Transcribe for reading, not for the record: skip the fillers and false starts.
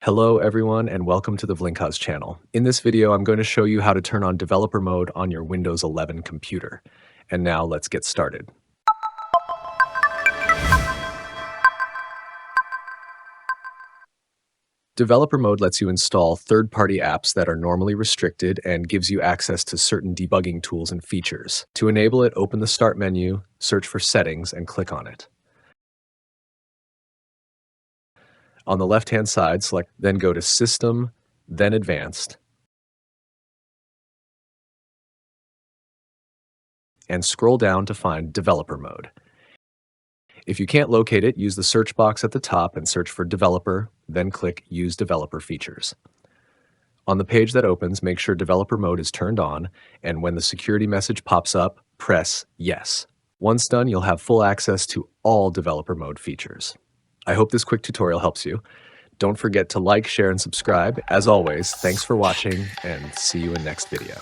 Hello everyone and welcome to the Vlinkaz channel. In this video, I'm going to show you how to turn on developer mode on your Windows 11 computer. And now let's get started. Developer mode lets you install third-party apps that are normally restricted and gives you access to certain debugging tools and features. To enable it, open the Start menu, search for Settings, and click on it. On the left-hand side, then go to System, then Advanced, and scroll down to find Developer Mode. If you can't locate it, use the search box at the top and search for Developer, then click Use Developer Features. On the page that opens, make sure Developer Mode is turned on, and when the security message pops up, press Yes. Once done, you'll have full access to all Developer Mode features. I hope this quick tutorial helps you. Don't forget to like, share, and subscribe. As always, thanks for watching, and see you in next video.